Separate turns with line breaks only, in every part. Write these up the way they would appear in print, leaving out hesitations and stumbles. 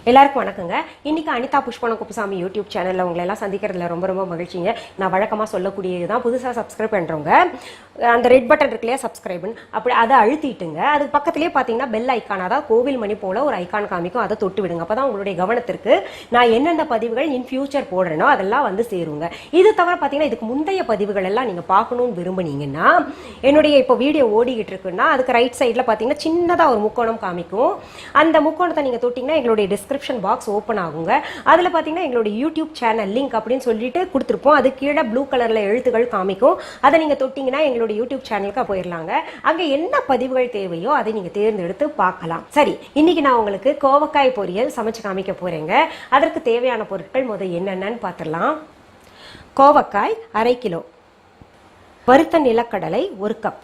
எல்லாருக்கும் வணக்கங்க. இன்னைக்கு அனிதா புஷ்பவனம் குப்புசாமி யூடியூப் சேனல்ல உங்களை எல்லாம் சந்திக்கிறதுல ரொம்ப ரொம்ப மகிழ்ச்சிங்க. நான் வழக்கமா சொல்லக்கூடியதுதான், புதுசா சப்ஸ்கிரைப் பண்றவங்க அந்த ரெட் பட்டன் இருக்கு இல்லையா, சப்ஸ்கிரைப்னு, அப்படி அதை அழுத்திட்டுங்க. அதுக்கு பக்கத்துலேயே பார்த்தீங்கன்னா பெல் ஐக்கான், அதாவது கோவில் மணி போல ஒரு ஐக்கான் காமிக்கும், அதை தொட்டு விடுங்க. அப்பதான் உங்களுடைய கவனத்திற்கு நான் எந்தெந்த பதிவுகள் இன் ஃபியூச்சர் போடுறேனோ அதெல்லாம் வந்து சேருங்க. இது தவிர பார்த்தீங்கன்னா இதுக்கு முந்தைய பதிவுகள் எல்லாம் நீங்க பார்க்கணும்னு விரும்புனீங்கன்னா, என்னுடைய இப்போ வீடியோ ஓடிக்கிட்டு இருக்குன்னா அதுக்கு ரைட் சைட்ல பார்த்தீங்கன்னா சின்னதாக ஒரு முக்கோணம் காமிக்கும். அந்த முக்கோணத்தை நீங்க தொட்டிங்கன்னா எங்களுடைய டிஸ்கிரிப்ஷன் பாக்ஸ் ஓப்பன் ஆகுங்க. அதில் பார்த்தீங்கன்னா எங்களுடைய யூடியூப் சேனல் லிங்க் அப்படின்னு சொல்லிட்டு கொடுத்துருப்போம். அது கீழே ப்ளூ கலர்ல எழுத்துக்கள் காமிக்கும். அதை நீங்க தொட்டிங்கன்னா எங்களுடைய யூடியூப் சேனலுக்கு போயிடலாங்க. அங்க என்ன பதிவுகள் தேவையோ அதை நீங்க தேர்ந்தெடுத்து பார்க்கலாம். சரி, இன்னைக்கு நான் உங்களுக்கு கோவக்காய் பொரியல் சமைச்சு காமிக்க போறேங்க. அதற்கு தேவையான பொருட்கள் முதல் என்னென்னு பார்த்துடலாம். கோவக்காய் 1/2 கிலோ, வறுத்த நிலக்கடலை 1 கப்,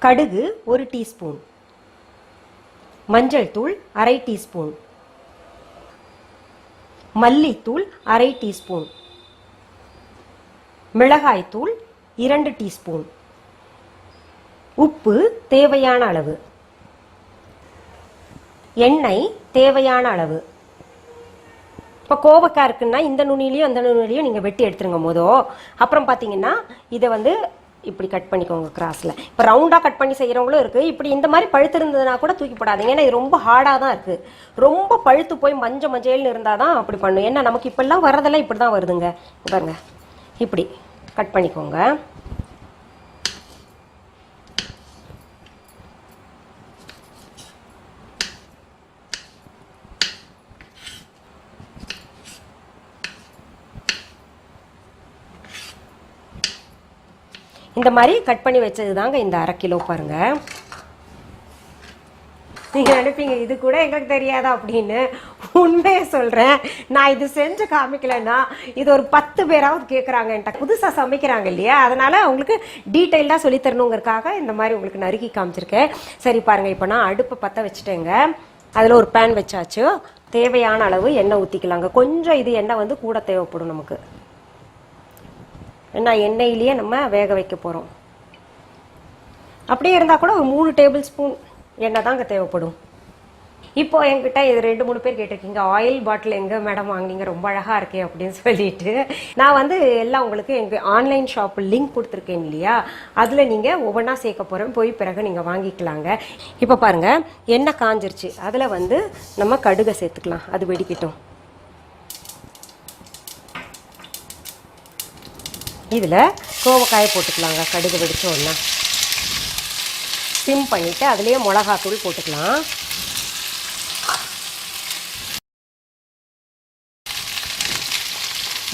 கடுகு 1 டீஸ்பூன், மஞ்சள் தூள் 1/2 டீஸ்பூன், மல்லித்தூள் 1/2 டீஸ்பூன், மிளகாய் தூள் 2 டீஸ்பூன், உப்பு தேவையான அளவு, எண்ணெய் தேவையான அளவு. இப்போ கோவக்காய் இருக்குன்னா இந்த நுனிலையும் அந்த நுனிலையும் நீங்கள் வெட்டி எடுத்துருங்க போதும். அப்புறம் பார்த்தீங்கன்னா இதை வந்து இப்படி கட் பண்ணிக்கோங்க கிராஸில். இப்போ ரவுண்டாக கட் பண்ணி செய்கிறவங்களும் இருக்குது. இப்படி இந்த மாதிரி பழுத்து இருந்ததுன்னா கூட தூக்கி போடாதீங்க, ஏன்னா இது ரொம்ப ஹார்டாக தான் இருக்குது. ரொம்ப பழுத்து போய் மஞ்சள்னு இருந்தால் தான் அப்படி பண்ணும். ஏன்னா நமக்கு இப்பெல்லாம் வர்றதெல்லாம் இப்படி தான் வருதுங்க. பாருங்க, இப்படி கட் பண்ணிக்கோங்க. இந்த மாதிரி கட் பண்ணி வச்சது தாங்க இந்த 1/2 கிலோ. பாருங்க, நீங்க நினைப்பீங்க இது கூட எங்களுக்கு தெரியாதா அப்படின்னு. உண்மையை சொல்றேன், நான் இது செஞ்சு காமிக்கலன்னா இது ஒரு 10 பேராவது கேட்குறாங்க என்கிட்ட. புதுசாக சமைக்கிறாங்க இல்லையா, அதனால அவங்களுக்கு டீட்டெயிலாக சொல்லி தரணுங்கிறதுக்காக இந்த மாதிரி உங்களுக்கு நறுக்கி காமிச்சிருக்கேன். சரி பாருங்க, இப்போ நான் அடுப்பை பற்ற வச்சுட்டேங்க. அதில் ஒரு பேன் வச்சாச்சு. தேவையான அளவு எண்ணெய் ஊற்றிக்கலாங்க. கொஞ்சம் இது எண்ணெய் வந்து கூட தேவைப்படும் நமக்கு, ஏன்னா எண்ணெயிலேயே நம்ம வேக வைக்க போகிறோம். அப்படியே இருந்தால் கூட ஒரு 3 டேபிள் ஸ்பூன் எண்ணெய் தாங்க தேவைப்படும். இப்போ என்கிட்ட இது 2-3 பேர் கேட்டிருக்கீங்க, ஆயில் பாட்டில் எங்கே மேடம் வாங்கினீங்க, ரொம்ப அழகாக இருக்கே அப்படின்னு சொல்லிட்டு. நான் வந்து எல்லாம் உங்களுக்கு எங்கள் ஆன்லைன் ஷாப் லிங்க் கொடுத்துருக்கேன் இல்லையா, அதில் நீங்கள் ஒவ்வொன்றா சேர்க்க போகிறேன், போய் பிறகு நீங்கள் வாங்கிக்கலாங்க. இப்போ பாருங்கள், எண்ணெய் காஞ்சிருச்சு. அதில் வந்து நம்ம கடுகை சேர்த்துக்கலாம், அது வெடிக்கட்டும். இதில் கோவக்காயை போட்டுக்கலாங்க. கடுகு வெடிச்ச உடனே சிம் பண்ணிவிட்டு அதுலேயே மிளகாத்தூள் போட்டுக்கலாம்.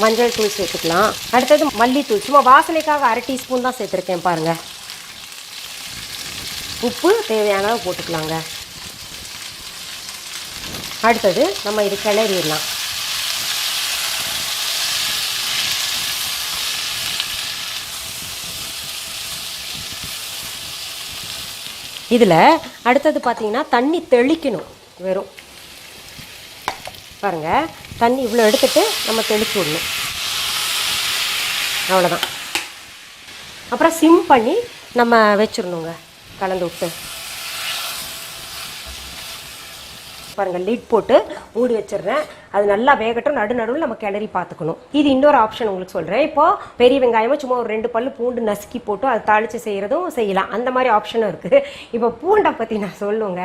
மஞ்சள் தூள் சேர்த்துக்கலாம். அடுத்தது மல்லித்தூள், சும்மா வாசனைக்காக 1/2 டீஸ்பூன் தான் சேர்த்துருக்கேன் பாருங்கள். உப்பு தேவையான போட்டுக்கலாங்க. அடுத்தது நம்ம இது கிளறிடலாம். இதில் அடுத்தது பார்த்தீங்கன்னா தண்ணி தெளிக்கணும். வெறும் பாருங்கள், தண்ணி இவ்வளோ எடுத்துட்டு நம்ம தெளிச்சு விடணும், அவ்வளோதான். அப்புறம் சிம் பண்ணி நம்ம வச்சிடணுங்க, கலந்து விட்டு. பாருங்கள், லிட் போட்டு மூடி வச்சிடுறேன். அது நல்லா வேகட்டும். நடுவில் நம்ம கிளறி பார்த்துக்கணும். இது இன்னொரு ஆப்ஷன் உங்களுக்கு சொல்கிறேன். இப்போ பெரிய வெங்காயமாக சும்மா ஒரு 2 பல்லு பூண்டு நசுக்கி போட்டு அதை தாளித்து செய்கிறதும் செய்யலாம். அந்த மாதிரி ஆப்ஷனும் இருக்குது. இப்போ பூண்டை பற்றி நான் சொல்லுங்க.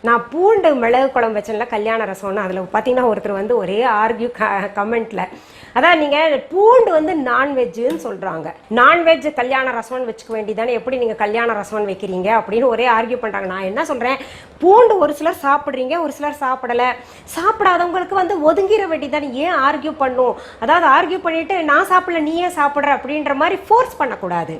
நான் பூண்டு மிளகு குழம்பு வச்சேன்ல, கல்யாண ரசம்னு, அதில் பார்த்தீங்கன்னா ஒருத்தர் வந்து ஒரே ஆர்கியூ கமெண்ட்டில், அதான் நீங்கள் பூண்டு வந்து நான்வெஜ்ஜுன்னு சொல்கிறாங்க, நான்வெஜ் கல்யாண ரசம்னு வச்சுக்க வேண்டியதானே, எப்படி நீங்கள் கல்யாண ரசம்னு வைக்கிறீங்க அப்படின்னு ஒரே ஆர்கியூ பண்ணுறாங்க. நான் என்ன சொல்கிறேன், பூண்டு ஒரு சிலர் சாப்பிட்றீங்க, ஒரு சிலர் சாப்பிடலை. சாப்பிடாதவங்களுக்கு வந்து ஒதுங்கிற வேண்டியதானே, ஏன் ஆர்கியூ பண்ணும்? அதாவது ஆர்கியூ பண்ணிட்டு நான் சாப்பிடல நீ ஏன் சாப்பிட்ற அப்படின்ற மாதிரி ஃபோர்ஸ் பண்ணக்கூடாது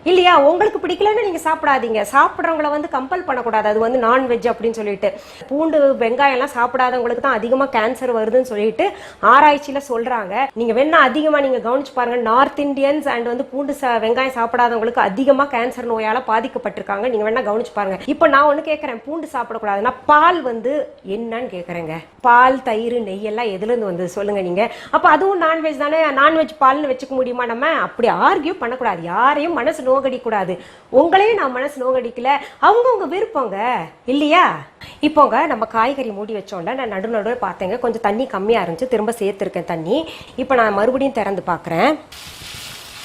இல்லையா. உங்களுக்கு பிடிக்கலன்னு நீங்கள் சாப்பிடாதீங்க. சாப்பிட்றவங்கள வந்து கம்பல் பண்ணக்கூடாது, அது வந்து நான்வெஜ் அப்படின்னு சொல்லிட்டு. பூண்டு வெங்காயம்லாம் சாப்பிடாதவங்களுக்கு தான் அதிகமாக கேன்சர் வருதுன்னு சொல்லிட்டு ஆராய்ச்சியில் சொல்கிறாங்க. நீங்கள் வேணா அதிகமாக நீங்கள் கவனிச்சு பாருங்கள், நார்த் இந்தியன்ஸ் அண்ட் வந்து பூண்டு வெங்காயம் சாப்பிடாதவங்களுக்கு அதிகமாக கேன்சர் நோயால் பாதிக்கப்பட்டிருக்காங்க. நீங்கள் வேணா கவனிச்சு பாருங்கள். இப்போ நான் ஒன்று கேட்குறேன், பூண்டு சாப்பிடக்கூடாதுன்னா பால் வந்து என்னன்னு கேட்குறேங்க. பால், தயிர், நெய் எல்லாம் எதுலேருந்து வந்து சொல்லுங்கள் நீங்கள். அப்போ அதுவும் நான்வெஜ் தானே, நான்வெஜ் பால்னு வச்சுக்க முடியுமா நம்ம? அப்படி ஆர்கியூ பண்ணக்கூடாது, யாரையும் மனசு மனசு நோகடி கூடாது. உங்களையும் நான் மனசு நோகடிக்கல, அவங்கவுங்க விருப்பங்க இல்லையா? இப்போங்க நம்ம காய்கறி மூடி வச்சோம்ல, நான் நடுவில் பார்த்தேங்க கொஞ்சம் தண்ணி கம்மியாக இருந்துச்சு, திரும்ப சேர்த்துருக்கேன் தண்ணி. இப்போ நான் மறுபடியும் திறந்து பார்க்குறேன்.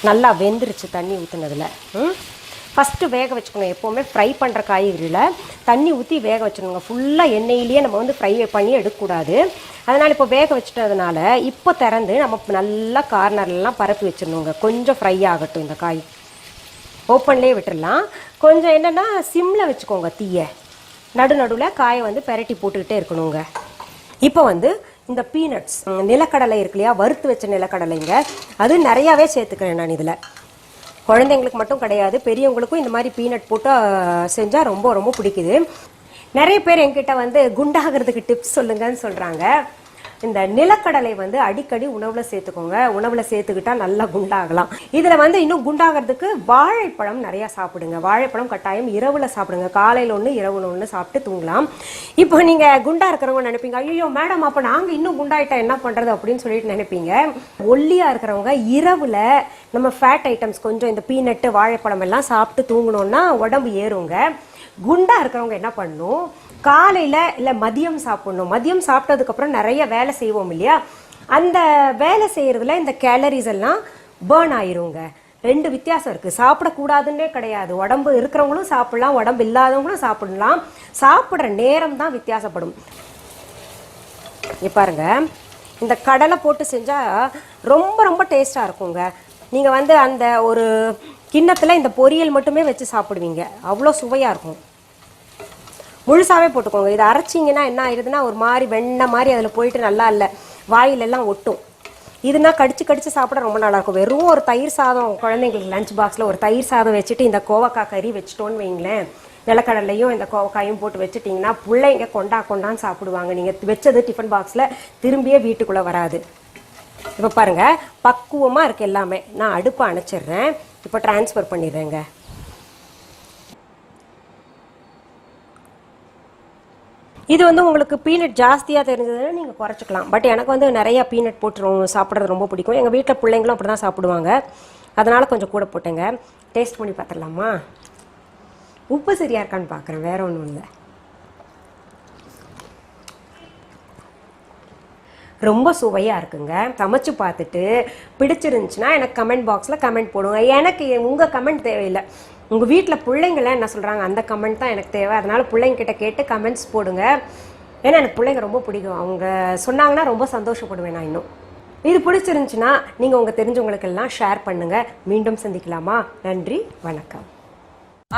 நல்லா வெந்துருச்சு தண்ணி ஊற்றுனதில். ஃபஸ்ட்டு வேக வச்சுக்கணும். எப்போவுமே ஃப்ரை பண்ணுற காய்கறியில் தண்ணி ஊற்றி வேக வச்சுக்கணுங்க. ஃபுல்லாக எண்ணெயிலேயே நம்ம வந்து ஃப்ரை பண்ணி எடுக்கக்கூடாது. அதனால் இப்போ வேக வச்சுட்டதுனால இப்போ திறந்து நம்ம நல்லா கார்னர்லாம் பரப்பி வச்சிடணுங்க. கொஞ்சம் ஃப்ரை ஆகட்டும். இந்த காய் ஓப்பன்லேயே விட்டுடலாம். கொஞ்சம் என்னென்னா சிம்மில் வச்சுக்கோங்க தீயை. நடுவில் காயை வந்து பெரட்டி போட்டுக்கிட்டே இருக்கணுங்க. இப்போ வந்து இந்த பீனட்ஸ் நிலக்கடலை இருக்கு இல்லையா, வறுத்து வச்ச நிலக்கடலைங்க, அது நிறையாவே சேர்த்துக்கிறேன் நான் இதில். குழந்தைங்களுக்கு மட்டும் கிடையாது, பெரியவங்களுக்கும் இந்த மாதிரி பீனட் போட்டு செஞ்சால் ரொம்ப ரொம்ப பிடிக்குது. நிறைய பேர் என்கிட்ட வந்து குண்டாகிறதுக்கு டிப்ஸ் சொல்லுங்கன்னு சொல்கிறாங்க. இந்த நிலக்கடலை வந்து அடிக்கடி உணவில் சேர்த்துக்கோங்க. உணவில் சேர்த்துக்கிட்டா நல்லா குண்டாகலாம். இதில் வந்து இன்னும் குண்டாகிறதுக்கு வாழைப்பழம் நிறையா சாப்பிடுங்க. வாழைப்பழம் கட்டாயம் இரவில் சாப்பிடுங்க. காலையில் ஒன்று இரவில் ஒன்று சாப்பிட்டு தூங்கலாம். இப்போ நீங்கள் குண்டா இருக்கிறவங்க நினைப்பீங்க, ஐயோ மேடம் அப்போ நாங்கள் இன்னும் குண்டாயிட்டா என்ன பண்ணுறது அப்படின்னு சொல்லிட்டு நினைப்பீங்க. ஒல்லியாக இருக்கிறவங்க இரவில் நம்ம ஃபேட் ஐட்டம்ஸ் கொஞ்சம் இந்த பீனட்டு வாழைப்பழம் எல்லாம் சாப்பிட்டு தூங்கணும்னா உடம்பு ஏறுங்க. குண்டா இருக்கிறவங்க என்ன பண்ணணும், காலையில் இல்லை மதியம் சாப்பிடணும். மதியம் சாப்பிட்டதுக்கப்புறம் நிறைய வேலை செய்வோம் இல்லையா, அந்த வேலை செய்கிறதுல இந்த கேலரிஸ் எல்லாம் பேர்ன் ஆயிருங்க. ரெண்டு வித்தியாசம் இருக்குது. சாப்பிடக்கூடாதுன்னே கிடையாது. உடம்பு இருக்கிறவங்களும் சாப்பிடலாம், உடம்பு இல்லாதவங்களும் சாப்பிடலாம். சாப்பிட்ற நேரம் தான் வித்தியாசப்படும். பாருங்க, இந்த கடலை போட்டு செஞ்சால் ரொம்ப ரொம்ப டேஸ்ட்டாக இருக்குங்க. நீங்கள் வந்து அந்த ஒரு கிண்ணத்தில் இந்த பொரியல் மட்டுமே வச்சு சாப்பிடுவீங்க, அவ்வளோ சுவையாக இருக்கும். முழுசாகவே போட்டுக்கோங்க. இதை அரைச்சிங்கன்னா என்ன ஆயிடுதுன்னா ஒரு மாதிரி வெண்ணெய் மாதிரி அதில் போயிட்டு நல்லா இல்லை, வாயிலெல்லாம் ஒட்டும். இதுனா கடிச்சு கடிச்சு சாப்பிட ரொம்ப நல்லாயிருக்கும். வெறும் ஒரு தயிர் சாதம் குழந்தைங்களுக்கு லஞ்ச் பாக்ஸில் ஒரு தயிர் சாதம் வச்சுட்டு இந்த கோவக்காய் கறி வச்சுட்டோன்னு வைங்களேன், நிலக்கடலையும் இந்த கோவக்காயும் போட்டு வச்சுட்டிங்கன்னா பிள்ளைங்க கொண்டான்னு சாப்பிடுவாங்க. நீங்கள் வச்சது டிஃபன் பாக்ஸில் திரும்பியே வீட்டுக்குள்ளே வராது. இப்போ பாருங்கள் பக்குவமாக இருக்குது எல்லாமே. நான் அடுப்பை அணைச்சிடுறேன். இப்போ ட்ரான்ஸ்ஃபர் பண்ணிடுறேங்க. இது வந்து உங்களுக்கு பீனட் ஜாஸ்தியாக தெரிஞ்சதுன்னா நீங்கள் குறைச்சிக்கலாம். பட் எனக்கு வந்து நிறையா பீனட் போட்டு சாப்பிட்றது ரொம்ப பிடிக்கும். எங்கள் வீட்டில் பிள்ளைங்களும் அப்படி தான் சாப்பிடுவாங்க. அதனால் கொஞ்சம் கூட போட்டேங்க. டேஸ்ட் பண்ணி பார்த்துடலாமா? உப்பு சரியாக இருக்கான்னு பார்க்குறேன், வேறு ஒன்றும் இல்லை. ரொம்ப சுவையாக இருக்குங்க. சமைச்சு பார்த்துட்டு பிடிச்சிருந்துச்சுன்னா எனக்கு கமெண்ட் பாக்ஸில் கமெண்ட் போடுங்க. எனக்கு உங்கள் கமெண்ட் தேவையில்லை, உங்கள் வீட்டில் பிள்ளைங்களாம் என்ன சொல்கிறாங்க அந்த கமெண்ட் தான் எனக்கு தேவை. அதனால் பிள்ளைங்கிட்ட கேட்டு கமெண்ட்ஸ் போடுங்க. ஏன்னா எனக்கு பிள்ளைங்க ரொம்ப பிடிக்கும். அவங்க சொன்னாங்கன்னா ரொம்ப சந்தோஷப்படுவேன் நான். இன்னும் இது பிடிச்சிருந்துச்சுன்னா நீங்கள் உங்கள் தெரிஞ்சவங்களுக்கெல்லாம் ஷேர் பண்ணுங்கள். மீண்டும் சந்திக்கலாமா? நன்றி, வணக்கம்.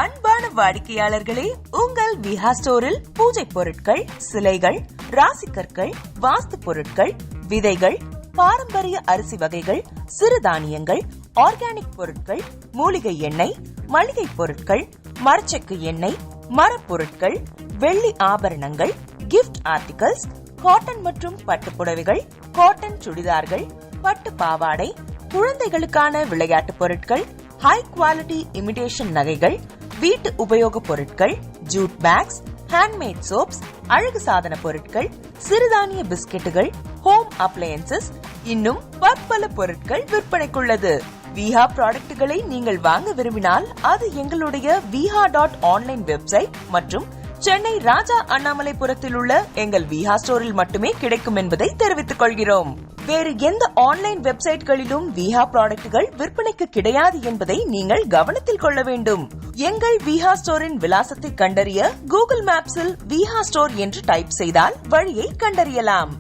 அன்பான வாடிக்கையாளர்களே, உங்கள் விஹா ஸ்டோரில் பூஜை பொருட்கள், சிலைகள், ராசிக்கற்கள், வாஸ்து பொருட்கள், விதைகள், பாரம்பரிய அரிசி வகைகள், சிறுதானியங்கள், ஆர்கானிக் பொருட்கள், மூலிகை எண்ணெய், மளிகை பொருட்கள், மரச்செக்கு எண்ணெய், மரப்பொருட்கள், வெள்ளி ஆபரணங்கள், கிஃப்ட் ஆர்டிகல்ஸ், காட்டன் மற்றும் பட்டு புடவைகள், காட்டன் சுடிதார்கள், பட்டு பாவாடை, குழந்தைகளுக்கான விளையாட்டு பொருட்கள், ஹை குவாலிட்டி இமிடேஷன் நகைகள், வீட்டு உபயோக பொருட்கள், ஜூட் பேக்ஸ், ஹேண்ட்மேட் சோப்ஸ், அழகு சாதன பொருட்கள், சிறுதானிய பிஸ்கெட்டுகள், ஹோம் அப்ளையன்சஸ், இன்னும் பற்பல பொருட்கள் விற்பனைக்குள்ளது. விஹா ப்ராடக்ட்களை நீங்கள் வாங்க விரும்பினால் அது எங்களுடைய viha.online வெப்சைட் மற்றும் சென்னை ராஜா அண்ணாமலைபுரத்தில் உள்ள எங்கள் விஹா ஸ்டோரில் மட்டுமே கிடைக்கும் என்பதை தெரிவித்துக் கொள்கிறோம். வேறு எந்த ஆன்லைன் வெப்சைட்களிலும் விஹா ப்ராடக்ட்கள் விற்பனைக்கு கிடையாது என்பதை நீங்கள் கவனத்தில் கொள்ள வேண்டும். எங்கள் விஹா ஸ்டோரின் விலாசத்தை கண்டறிய கூகுள் மேப்ஸில் விஹா ஸ்டோர் என்று டைப் செய்தால் வழியை கண்டறியலாம்.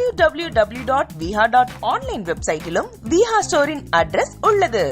www.viha.online வெப்சைட்டிலும் விஹா ஸ்டோரின் அட்ரஸ் உள்ளது.